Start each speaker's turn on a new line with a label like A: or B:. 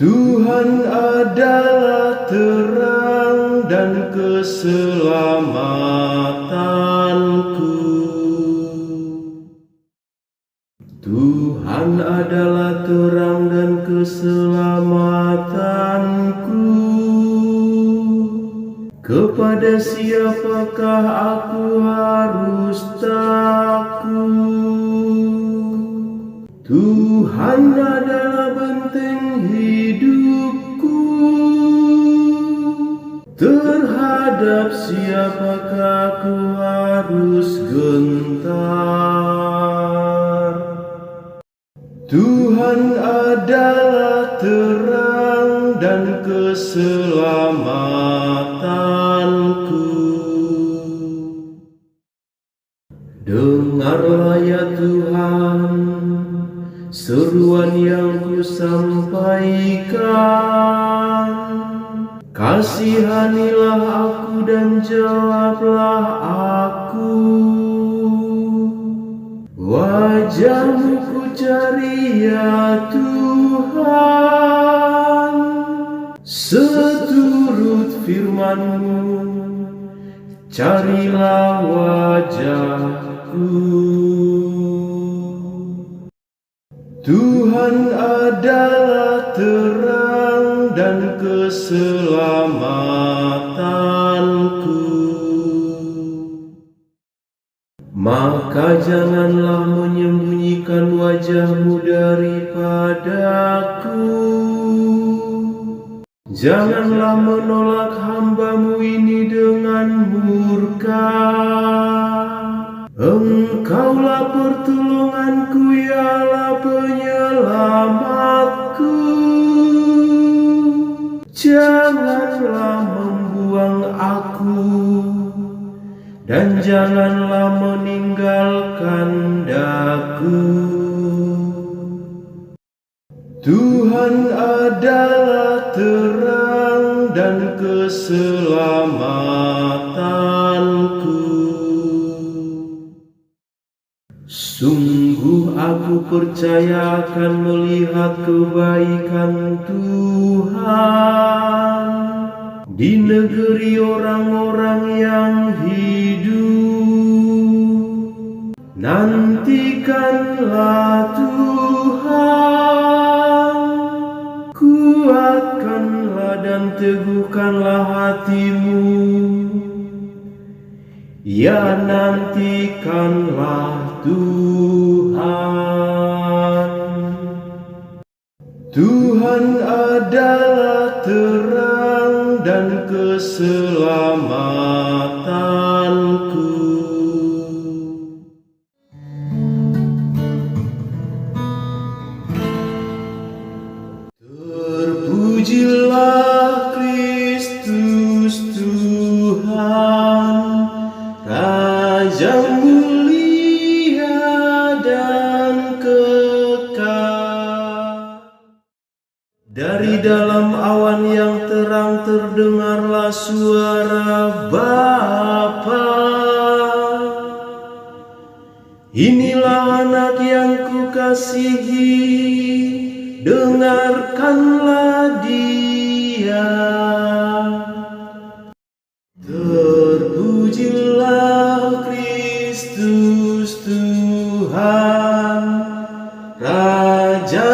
A: Tuhan adalah terang dan keselamatanku. Tuhan adalah terang dan keselamatanku. Kepada siapakah aku harus takut? Tuhan adalah benteng hidupku. Terhadap siapakah aku harus gentar? Tuhan adalah terang dan keselamatanku. Dengarlah ya Tuhan seruan yang kusampaikan. Kasihanilah aku dan jawablah aku. Wajah-Mu ku cari ya Tuhan, seturut firman-Mu carilah wajah-Ku. Tuhan adalah terang dan keselamatanku. Maka janganlah menyembunyikan wajah-Mu daripadaku. Janganlah menolak hamba-Mu ini dengan murka. Engkaulah pertolonganku, yalah penyelamatku. Janganlah membuang aku, dan janganlah meninggalkan daku. Tuhan adalah terang dan keselamatanku. Sungguh aku percaya akan melihat kebaikan Tuhan di negeri orang-orang yang hidup. Nantikanlah Tuhan, kuatkanlah dan teguhkanlah hatimu. Ya, nantikanlah Tuhan. Tuhan adalah terang dan keselamatanku. Terpujilah Kristus Tuhan, Raja mulia dan kekal. Dari dalam awan yang terang terdengarlah suara Bapa. Inilah anak yang kukasihi, dengarkanlah Dia. Terpujilah Kristus Tuhan, Raja